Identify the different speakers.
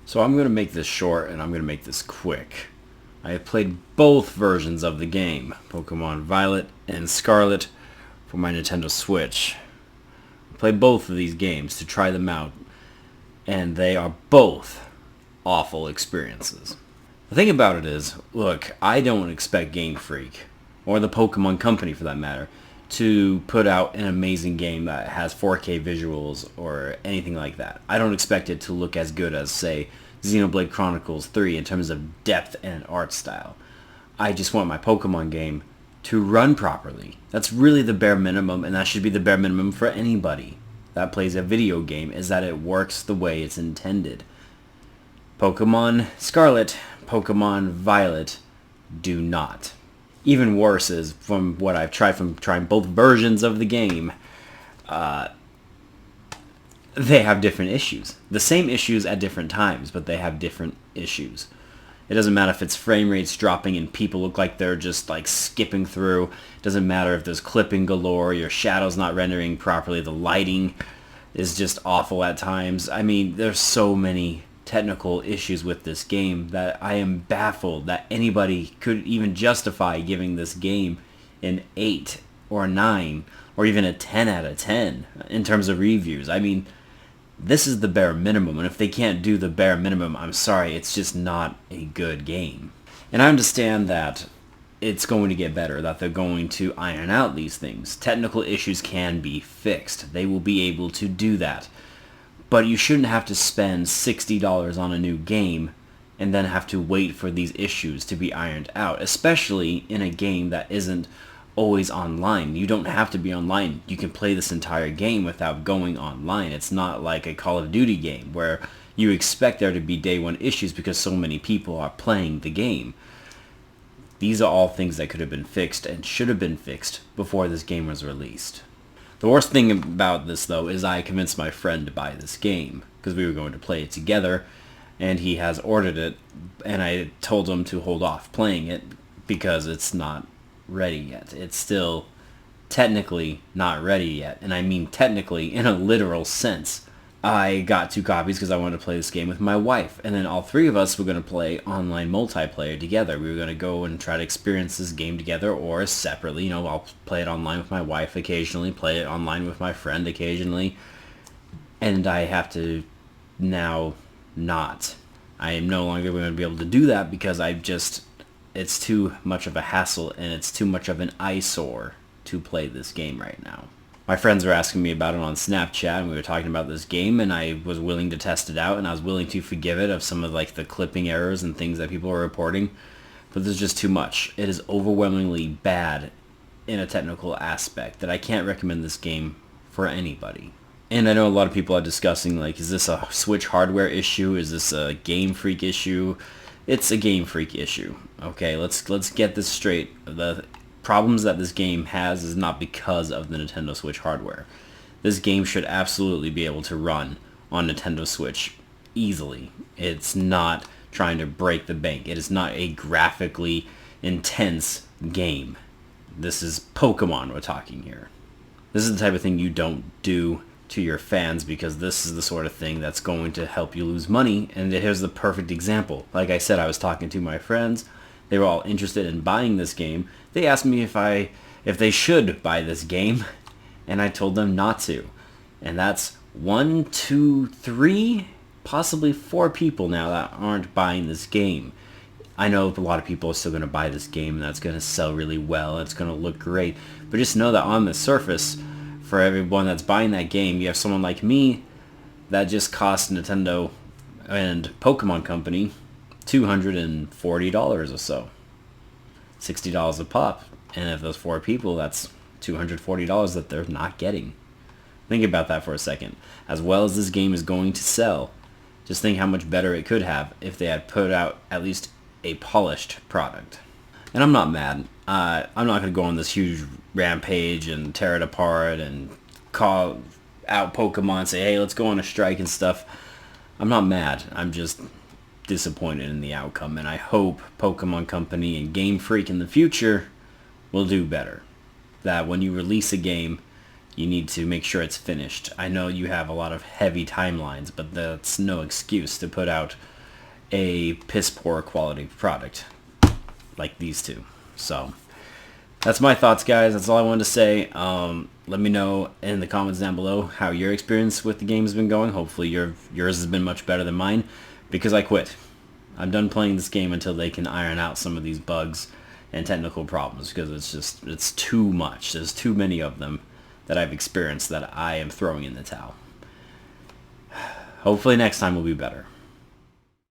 Speaker 1: So I'm going to make this short and I'm going to make this quick. I have played both versions of the game, Pokemon Violet and Scarlet, for my Nintendo Switch. I played both of these games to try them out, and they are both awful experiences. The thing about it is, look, I don't expect Game Freak, or the Pokemon Company for that matter, to put out an amazing game that has 4K visuals or anything like that. I don't expect it to look as good as, say, Xenoblade Chronicles 3 in terms of depth and art style. I just want my Pokemon game to run properly. That's really the bare minimum, and that should be the bare minimum for anybody that plays a video game, is that it works the way it's intended. Pokemon Scarlet, Pokemon Violet do not. Even worse is, from what I've tried from trying both versions of the game, they have different issues. The same issues at different times, but they have different issues. It doesn't matter if it's frame rates dropping and people look like they're just like skipping through. It doesn't matter if there's clipping galore, your shadow's not rendering properly, the lighting is just awful at times. I mean, there's so many technical issues with this game that I am baffled that anybody could even justify giving this game an 8 or a 9 or even a 10 out of 10 in terms of reviews. I mean, this is the bare minimum, and if they can't do the bare minimum, I'm sorry, it's just not a good game. And I understand that it's going to get better, that they're going to iron out these things. Technical issues can be fixed. They will be able to do that. But you shouldn't have to spend $60 on a new game and then have to wait for these issues to be ironed out, especially in a game that isn't always online. You don't have to be online. You can play this entire game without going online. It's not like a Call of Duty game where you expect there to be day one issues because so many people are playing the game. These are all things that could have been fixed and should have been fixed before this game was released. The worst thing about this, though, is I convinced my friend to buy this game because we were going to play it together, and he has ordered it, and I told him to hold off playing it because it's not ready yet. It's still technically not ready yet, and I mean technically in a literal sense. I got 2 copies because I wanted to play this game with my wife, and then all 3 of us were going to play online multiplayer together. We were going to go and try to experience this game together or separately. You know, I'll play it online with my wife occasionally, play it online with my friend occasionally, and I have to now not. I am no longer going to be able to do that because it's too much of a hassle and it's too much of an eyesore to play this game right now. My friends were asking me about it on Snapchat, and we were talking about this game, and I was willing to test it out, and I was willing to forgive it of some of like the clipping errors and things that people were reporting, but there's just too much. It is overwhelmingly bad in a technical aspect that I can't recommend this game for anybody. And I know a lot of people are discussing, like, is this a Switch hardware issue? Is this a Game Freak issue? It's a Game Freak issue. Okay, let's get this straight. The problems that this game has is not because of the Nintendo Switch hardware. This game should absolutely be able to run on Nintendo Switch easily. It's not trying to break the bank. It is not a graphically intense game. This is Pokemon we're talking here. This is the type of thing you don't do to your fans because this is the sort of thing that's going to help you lose money, and here's the perfect example. Like I said, I was talking to my friends. They were all interested in buying this game. They asked me if they should buy this game, and I told them not to. And that's 1, 2, 3, possibly 4 people now that aren't buying this game. I know a lot of people are still going to buy this game, and that's going to sell really well, and it's going to look great. But just know that on the surface, for everyone that's buying that game, you have someone like me that just cost Nintendo and Pokemon Company $240 or so. $60 a pop. And if those 4 people, that's $240 that they're not getting. Think about that for a second. As well as this game is going to sell, just think how much better it could have if they had put out at least a polished product. And I'm not mad. I'm not going to go on this huge rampage and tear it apart and call out Pokemon and say, hey, let's go on a strike and stuff. I'm not mad. I'm just disappointed in the outcome, and I hope Pokemon Company and Game Freak in the future will do better. That when you release a game, you need to make sure it's finished. I know you have a lot of heavy timelines, but that's no excuse to put out a piss poor quality product like these two. So that's my thoughts, guys. That's all I wanted to say. Let me know in the comments down below how your experience with the game has been going. Hopefully yours has been much better than mine, because I quit. I'm done playing this game until they can iron out some of these bugs and technical problems, because it's too much. There's too many of them that I've experienced that I am throwing in the towel. Hopefully next time will be better.